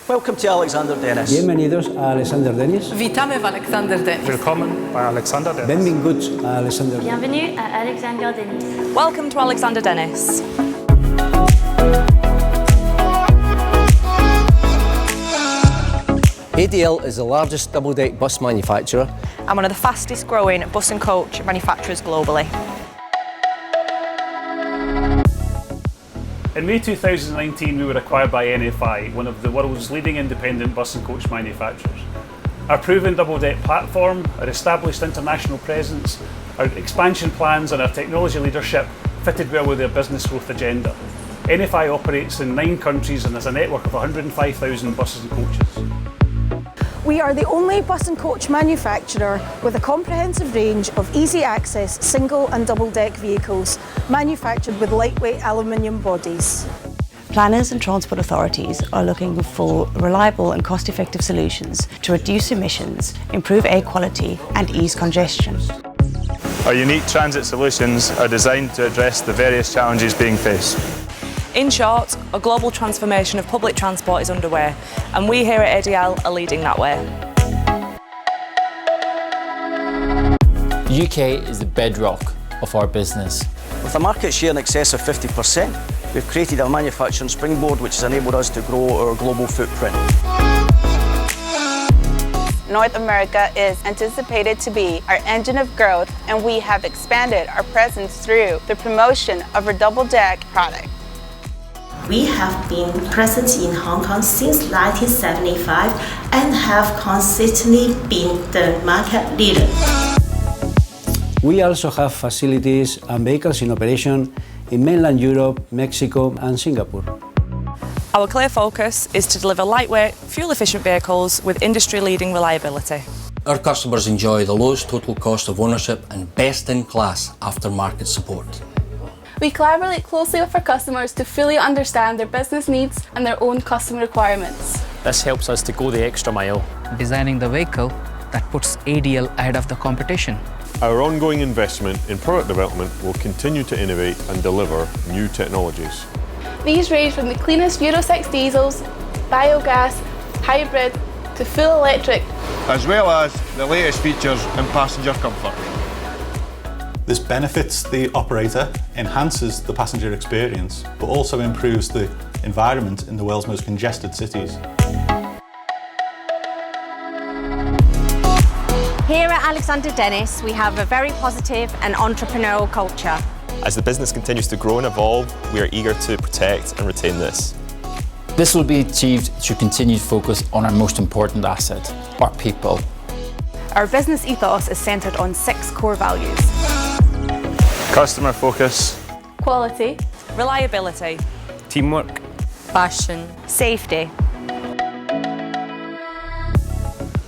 Welcome to Alexander Dennis. Bienvenidos a Alexander Dennis. Witamy w Alexander Dennis. Willkommen bei Alexander Dennis. Benvinguts a Alexander Dennis. Bienvenue à Alexander Dennis. Welcome to Alexander Dennis. ADL is the largest double-deck bus manufacturer I'm one of the fastest growing bus and coach manufacturers globally. In May 2019, we were acquired by NFI, one of the world's leading independent bus and coach manufacturers. Our proven double-deck platform, our established international presence, our expansion plans and our technology leadership fitted well with their business growth agenda. NFI operates in 9 countries and has a network of 105,000 buses and coaches. We are the only bus and coach manufacturer with a comprehensive range of easy access single and double deck vehicles manufactured with lightweight aluminium bodies. Planners and transport authorities are looking for reliable and cost-effective solutions to reduce emissions, improve air quality and ease congestion. Our unique transit solutions are designed to address the various challenges being faced. In short, a global transformation of public transport is underway, and we here at ADL are leading that way. The UK is the bedrock of our business. With a market share in excess of 50%, we've created a manufacturing springboard which has enabled us to grow our global footprint. North America is anticipated to be our engine of growth, and we have expanded our presence through the promotion of our double-deck product. We have been present in Hong Kong since 1975 and have consistently been the market leader. We also have facilities and vehicles in operation in mainland Europe, Mexico and Singapore. Our clear focus is to deliver lightweight, fuel-efficient vehicles with industry-leading reliability. Our customers enjoy the lowest total cost of ownership and best-in-class aftermarket support. We collaborate closely with our customers to fully understand their business needs and their own customer requirements. This helps us to go the extra mile, Designing the vehicle that puts ADL ahead of the competition. Our ongoing investment in product development will continue to innovate and deliver new technologies. These range from the cleanest Euro 6 diesels, biogas, hybrid to full electric, as well as the latest features in passenger comfort. This benefits the operator, enhances the passenger experience, but also improves the environment in the world's most congested cities. Here at Alexander Dennis, we have a very positive and entrepreneurial culture. As the business continues to grow and evolve, we are eager to protect and retain this. This will be achieved through continued focus on our most important asset, our people. Our business ethos is centred on 6 core values. Customer focus, quality, reliability, Teamwork, passion, safety.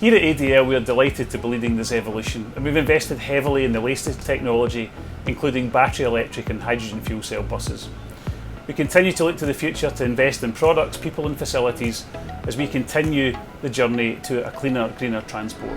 Here at ADL, we are delighted to be leading this evolution, and we've invested heavily in the latest technology, including battery electric and hydrogen fuel cell buses. We continue to look to the future to invest in products, people and facilities as we continue the journey to a cleaner, greener transport.